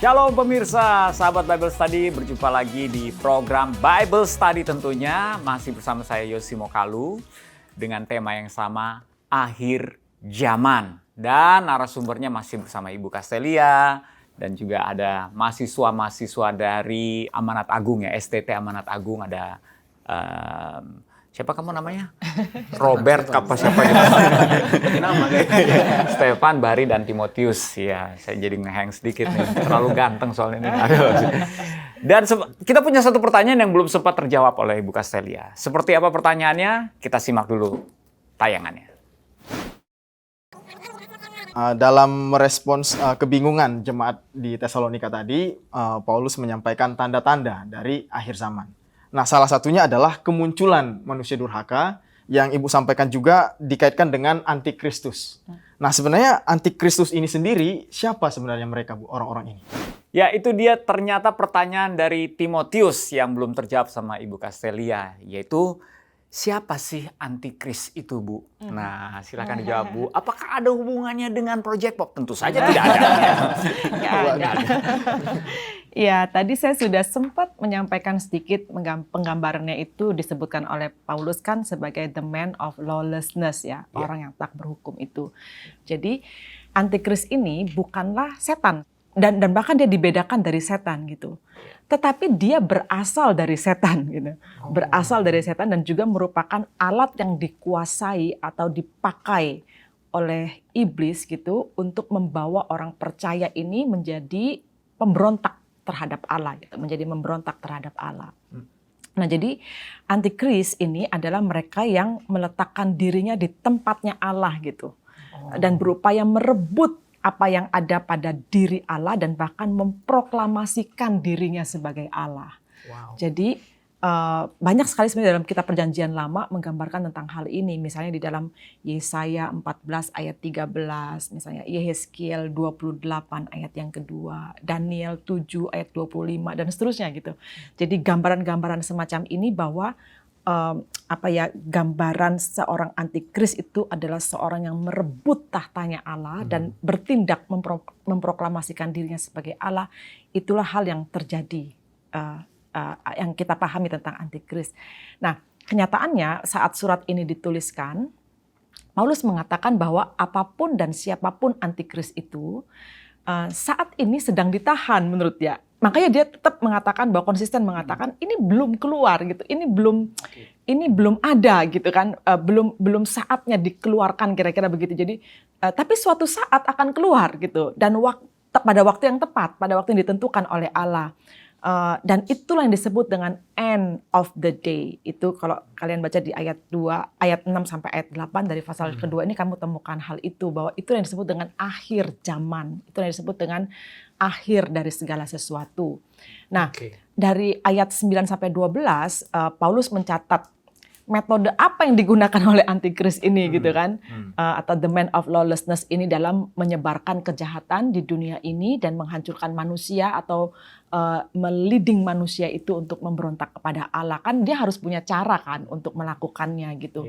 Shalom pemirsa, sahabat Bible Study, berjumpa lagi di program Bible Study tentunya. Masih bersama saya Yosi Mokalu dengan tema yang sama, Akhir Zaman. Dan narasumbernya masih bersama Ibu Castelia dan juga ada mahasiswa-mahasiswa dari Amanat Agung ya, STT Amanat Agung. Ada siapa kamu namanya? Robert, apa siapa gitu? Nama Stefan, Bari, dan Timotius. Ya, saya jadi ngehang sedikit nih. Terlalu ganteng soalnya ini. Dan kita punya satu pertanyaan yang belum sempat terjawab oleh Ibu Castelia. Seperti apa pertanyaannya? Kita simak dulu tayangannya. Dalam merespons kebingungan jemaat di Tesalonika tadi, Paulus menyampaikan tanda-tanda dari akhir zaman. Nah, salah satunya adalah kemunculan manusia durhaka yang Ibu sampaikan juga dikaitkan dengan antikristus. Nah, sebenarnya antikristus ini sendiri, siapa sebenarnya mereka, Bu, orang-orang ini? Ya, itu dia ternyata pertanyaan dari Timotius yang belum terjawab sama Ibu Castelia, yaitu siapa sih antikris itu, Bu? Nah, silakan dijawab, Bu. Apakah ada hubungannya dengan Project Pop? Tentu saja tidak ada. Nggak ada. Ya, tadi saya sudah sempat menyampaikan sedikit penggambarannya itu disebutkan oleh Paulus kan sebagai the man of lawlessness ya, orang yang tak berhukum itu. Jadi antikris ini bukanlah setan dan bahkan dia dibedakan dari setan gitu. Tetapi dia berasal dari setan gitu. Berasal dari setan dan juga merupakan alat yang dikuasai atau dipakai oleh iblis gitu untuk membawa orang percaya ini menjadi pemberontak terhadap Allah gitu, menjadi memberontak terhadap Allah. Nah, jadi antikris ini adalah mereka yang meletakkan dirinya di tempatnya Allah gitu. Dan berupaya merebut apa yang ada pada diri Allah dan bahkan memproklamasikan dirinya sebagai Allah. Wow. Jadi banyak sekali sebenarnya dalam kitab Perjanjian Lama menggambarkan tentang hal ini. Misalnya di dalam Yesaya 14 ayat 13, misalnya Yehezkiel 28 ayat yang kedua, Daniel 7 ayat 25 dan seterusnya gitu. Jadi gambaran-gambaran semacam ini bahwa gambaran seorang antikris itu adalah seorang yang merebut tahtanya Allah dan bertindak memproklamasikan dirinya sebagai Allah. Itulah hal yang terjadi yang kita pahami tentang antikris. Nah, kenyataannya saat surat ini dituliskan, Paulus mengatakan bahwa apapun dan siapapun antikris itu saat ini sedang ditahan menurut dia. Makanya dia tetap mengatakan bahwa konsisten mengatakan ini belum keluar gitu, ini belum ada gitu kan, belum saatnya dikeluarkan kira-kira begitu. Jadi tapi suatu saat akan keluar gitu dan pada waktu yang tepat, pada waktu yang ditentukan oleh Allah. Dan itulah yang disebut dengan end of the day. Itu kalau kalian baca di ayat 2, ayat 6 sampai ayat 8 dari pasal kedua ini kamu temukan hal itu, bahwa itu yang disebut dengan akhir zaman. Itu yang disebut dengan akhir dari segala sesuatu. Nah, dari ayat 9 sampai 12 Paulus mencatat metode apa yang digunakan oleh antikris ini gitu kan, atau the man of lawlessness ini dalam menyebarkan kejahatan di dunia ini dan menghancurkan manusia atau meliding manusia itu untuk memberontak kepada Allah. Kan dia harus punya cara kan untuk melakukannya gitu.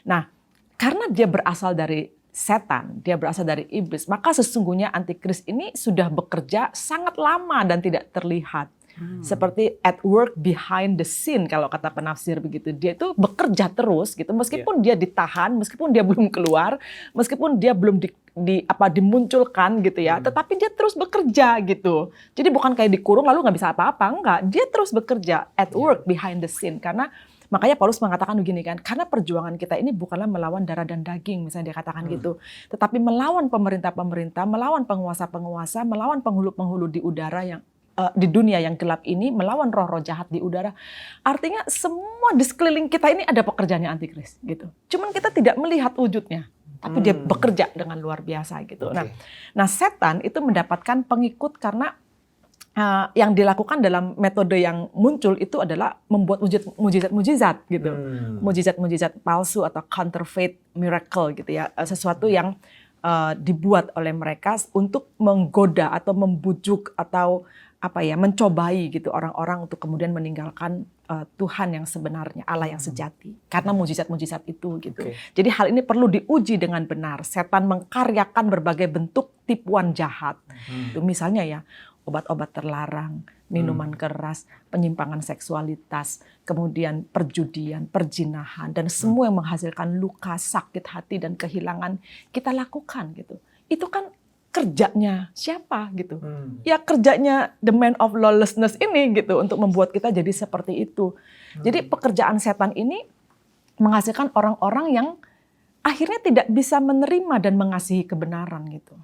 Nah, karena dia berasal dari setan, dia berasal dari iblis, maka sesungguhnya antikris ini sudah bekerja sangat lama dan tidak terlihat. Seperti at work behind the scene kalau kata penafsir begitu. Dia itu bekerja terus gitu, meskipun dia ditahan, meskipun dia belum keluar, meskipun dia belum dimunculkan gitu ya, tetapi dia terus bekerja gitu. Jadi bukan kayak dikurung lalu nggak bisa apa-apa, enggak. Dia terus bekerja at work behind the scene. Karena makanya Paulus mengatakan begini kan, karena perjuangan kita ini bukanlah melawan darah dan daging, misalnya dia katakan gitu, tetapi melawan pemerintah-pemerintah, melawan penguasa-penguasa, melawan penghulu-penghulu di udara yang di dunia yang gelap ini, melawan roh-roh jahat di udara. Artinya semua di sekeliling kita ini ada pekerjaannya antikris gitu. Cuman kita tidak melihat wujudnya, tapi dia bekerja dengan luar biasa gitu. Nah, setan itu mendapatkan pengikut karena yang dilakukan dalam metode yang muncul itu adalah membuat mujizat-mujizat gitu. Mujizat-mujizat palsu atau counterfeit miracle gitu ya. Sesuatu yang dibuat oleh mereka untuk menggoda atau membujuk atau mencobai gitu orang-orang untuk kemudian meninggalkan Tuhan yang sebenarnya, Allah yang sejati, karena mujizat-mujizat itu gitu. Jadi hal ini perlu diuji dengan benar. Setan mengkaryakan berbagai bentuk tipuan jahat. Itu misalnya ya, obat-obat terlarang, minuman keras, penyimpangan seksualitas, kemudian perjudian, perzinahan, dan semua yang menghasilkan luka, sakit hati, dan kehilangan kita lakukan gitu. Itu kan kerjanya siapa gitu? Ya kerjanya the man of lawlessness ini gitu untuk membuat kita jadi seperti itu. Jadi pekerjaan setan ini menghasilkan orang-orang yang akhirnya tidak bisa menerima dan mengasihi kebenaran gitu.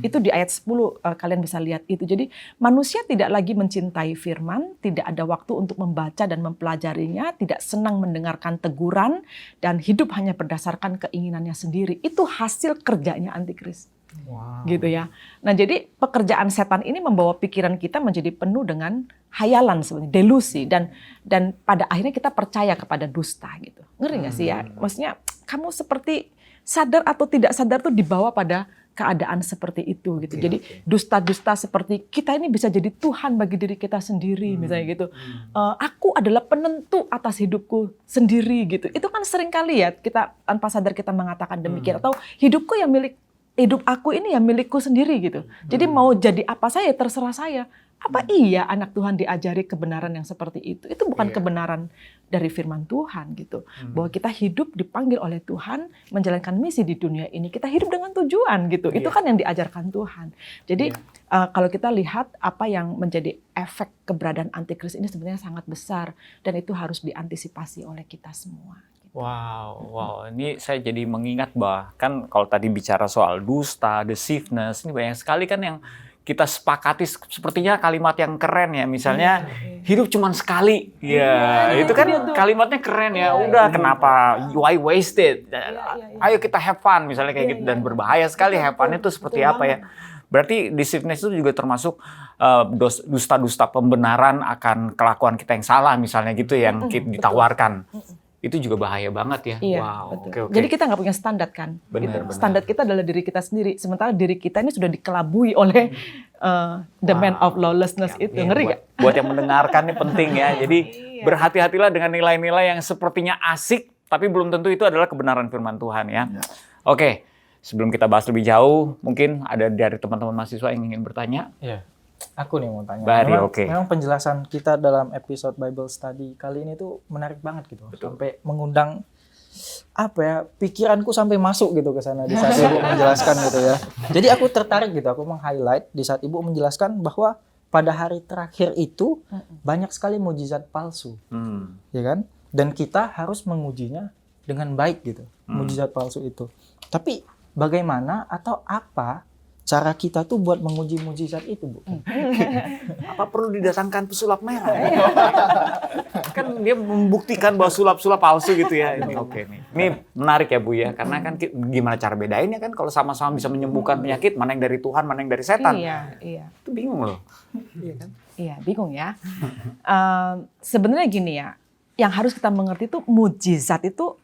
Itu di ayat 10 kalian bisa lihat itu. Jadi manusia tidak lagi mencintai firman, tidak ada waktu untuk membaca dan mempelajarinya, tidak senang mendengarkan teguran, dan hidup hanya berdasarkan keinginannya sendiri. Itu hasil kerjanya antikris. Gitu ya. Nah, jadi pekerjaan setan ini membawa pikiran kita menjadi penuh dengan hayalan sebenarnya, delusi, dan pada akhirnya kita percaya kepada dusta gitu. Ngeri nggak sih ya? Maksudnya kamu seperti sadar atau tidak sadar tuh dibawa pada keadaan seperti itu gitu. Jadi dusta-dusta seperti kita ini bisa jadi Tuhan bagi diri kita sendiri misalnya gitu. Aku adalah penentu atas hidupku sendiri gitu. Itu kan sering kali ya kita tanpa sadar kita mengatakan demikian, atau hidup aku ini ya milikku sendiri gitu. Jadi mau jadi apa saya terserah saya. Apa iya anak Tuhan diajari kebenaran yang seperti itu? Itu bukan kebenaran dari firman Tuhan gitu. Bahwa kita hidup dipanggil oleh Tuhan menjalankan misi di dunia ini. Kita hidup dengan tujuan gitu. Itu kan yang diajarkan Tuhan. Jadi kalau kita lihat apa yang menjadi efek keberadaan antikris ini sebenarnya sangat besar. Dan itu harus diantisipasi oleh kita semua. Wow. Ini saya jadi mengingat bahkan kalau tadi bicara soal dusta, deceiveness, ini banyak sekali kan yang kita sepakati sepertinya kalimat yang keren ya. Misalnya hidup cuma sekali. Ya, itu kan kalimatnya keren ya. Udah kenapa why waste it? Ayo kita have fun misalnya kayak gitu, dan berbahaya sekali have fun itu seperti apa ya. Berarti deceiveness itu juga termasuk dusta-dusta pembenaran akan kelakuan kita yang salah misalnya gitu yang ditawarkan. Itu juga bahaya banget ya. Iya, wow. Betul. Jadi kita nggak punya standar kan. Benar. Standar kita adalah diri kita sendiri. Sementara diri kita ini sudah dikelabui oleh the man of lawlessness itu. Ngeri nggak? Buat yang mendengarkan ini penting ya. Jadi berhati-hatilah dengan nilai-nilai yang sepertinya asik, tapi belum tentu itu adalah kebenaran firman Tuhan ya. Oke, sebelum kita bahas lebih jauh, mungkin ada dari teman-teman mahasiswa yang ingin bertanya. Iya. Aku nih mau tanya. Bari, oke. Memang penjelasan kita dalam episode Bible Study kali ini tuh menarik banget gitu. Betul. Sampai mengundang pikiranku sampai masuk gitu ke sana di saat Ibu menjelaskan gitu ya. Jadi aku tertarik gitu, aku meng-highlight di saat Ibu menjelaskan bahwa pada hari terakhir itu banyak sekali mukjizat palsu. Ya kan? Dan kita harus mengujinya dengan baik gitu. Mukjizat palsu itu. Tapi bagaimana atau apa cara kita tuh buat menguji mukjizat itu, Bu? Apa perlu didatangkan pesulap merah? Kan dia membuktikan bahwa sulap-sulap palsu gitu ya. Ini oke nih. Ini menarik ya Bu ya, karena kan gimana cara bedainnya kan kalau sama-sama bisa menyembuhkan penyakit, mana yang dari Tuhan, mana yang dari setan. Iya. Itu bingung loh. Iya kan? Iya, bingung ya. Sebenarnya gini ya, yang harus kita mengerti itu mukjizat itu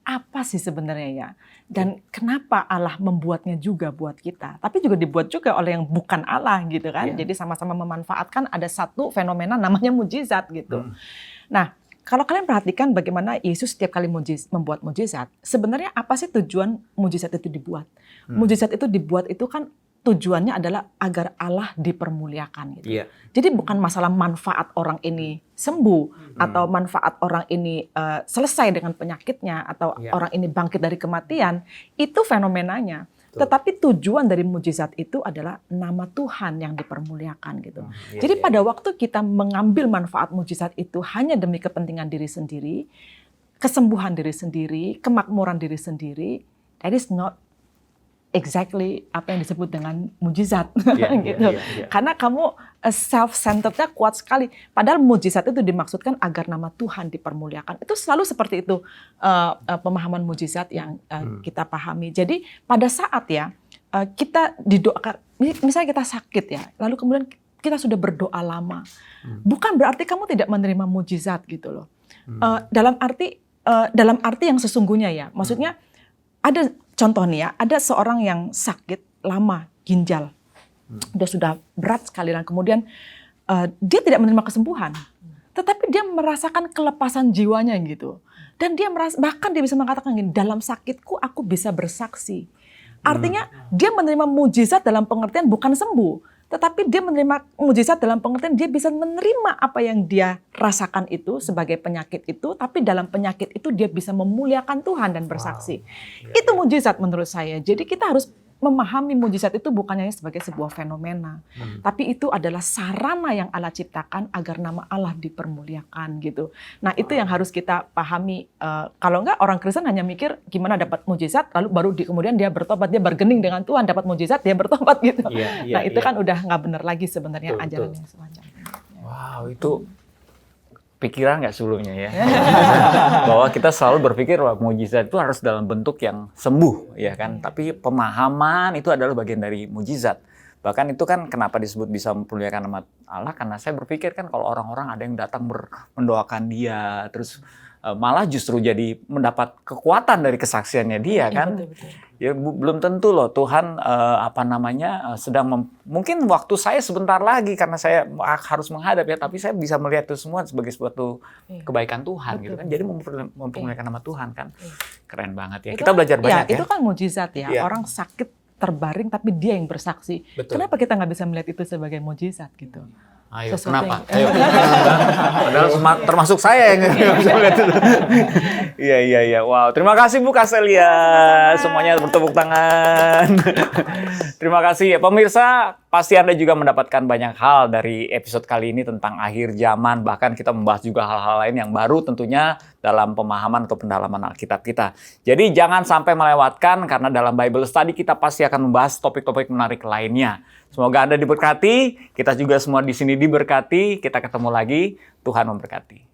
apa sih sebenarnya ya? Dan kenapa Allah membuatnya juga buat kita? Tapi juga dibuat juga oleh yang bukan Allah gitu kan. Jadi sama-sama memanfaatkan ada satu fenomena namanya mukjizat gitu. Nah, kalau kalian perhatikan bagaimana Yesus setiap kali membuat mukjizat, sebenarnya apa sih tujuan mukjizat itu dibuat? Mukjizat itu dibuat itu kan tujuannya adalah agar Allah dipermuliakan gitu. Jadi bukan masalah manfaat orang ini sembuh atau manfaat orang ini selesai dengan penyakitnya atau orang ini bangkit dari kematian, itu fenomenanya. Tetapi tujuan dari mukjizat itu adalah nama Tuhan yang dipermuliakan gitu. Jadi pada waktu kita mengambil manfaat mukjizat itu hanya demi kepentingan diri sendiri, kesembuhan diri sendiri, kemakmuran diri sendiri, that is not exactly apa yang disebut dengan mukjizat gitu. Karena kamu self-centerednya kuat sekali. Padahal mukjizat itu dimaksudkan agar nama Tuhan dipermuliakan. Itu selalu seperti itu pemahaman mukjizat yang kita pahami. Jadi pada saat ya kita didoakan, misalnya kita sakit ya, lalu kemudian kita sudah berdoa lama. Bukan berarti kamu tidak menerima mukjizat gitu loh. Dalam arti yang sesungguhnya ya. Maksudnya ada contoh nih ya, ada seorang yang sakit lama ginjal, dia sudah berat sekali dan kemudian dia tidak menerima kesembuhan, tetapi dia merasakan kelepasan jiwanya gitu, dan dia bahkan dia bisa mengatakan gini, dalam sakitku aku bisa bersaksi. Artinya dia menerima mukjizat dalam pengertian bukan sembuh, tetapi dia menerima mujizat dalam pengertian dia bisa menerima apa yang dia rasakan itu sebagai penyakit itu, tapi dalam penyakit itu dia bisa memuliakan Tuhan dan bersaksi. Itu mujizat menurut saya. Jadi kita harus memahami mujizat itu bukan hanya sebagai sebuah fenomena, tapi itu adalah sarana yang Allah ciptakan agar nama Allah dipermuliakan gitu. Nah itu yang harus kita pahami. Kalau enggak orang Kristen hanya mikir gimana dapat mujizat, lalu baru kemudian dia bertobat, dia bergening dengan Tuhan, dapat mujizat, dia bertobat gitu. Nah itu kan udah nggak benar lagi sebenarnya ajaran yang semacam itu. Wow, itu pikiran nggak sebelumnya ya. Bahwa kita selalu berpikir bahwa mujizat itu harus dalam bentuk yang sembuh, ya kan. Tapi pemahaman itu adalah bagian dari mujizat. Bahkan itu kan kenapa disebut bisa mempermuliakan nama Allah, karena saya berpikir kan kalau orang-orang ada yang datang mendoakan dia, terus malah justru jadi mendapat kekuatan dari kesaksiannya dia kan. Betul. Ya belum tentu loh Tuhan sedang mungkin waktu saya sebentar lagi karena saya harus menghadap ya, tapi saya bisa melihat itu semua sebagai suatu kebaikan Tuhan gitu kan. Jadi mempermuliakan nama Tuhan kan. Keren banget ya. Kita belajar banyak ya. Itu kan mujizat ya. Orang sakit terbaring tapi dia yang bersaksi. Betul. Kenapa kita nggak bisa melihat itu sebagai mujizat gitu? Ayo, kenapa? Ayo. Padahal termasuk saya yang bisa melihat itu. Iya. Wow, terima kasih Bu Kaselia. Semuanya bertepuk tangan. Terima kasih ya pemirsa. Pasti Anda juga mendapatkan banyak hal dari episode kali ini tentang akhir zaman. Bahkan kita membahas juga hal-hal lain yang baru tentunya dalam pemahaman atau pendalaman Alkitab kita. Jadi jangan sampai melewatkan karena dalam Bible Study kita pasti akan membahas topik-topik menarik lainnya. Semoga Anda diberkati, kita juga semua di sini diberkati. Kita ketemu lagi, Tuhan memberkati.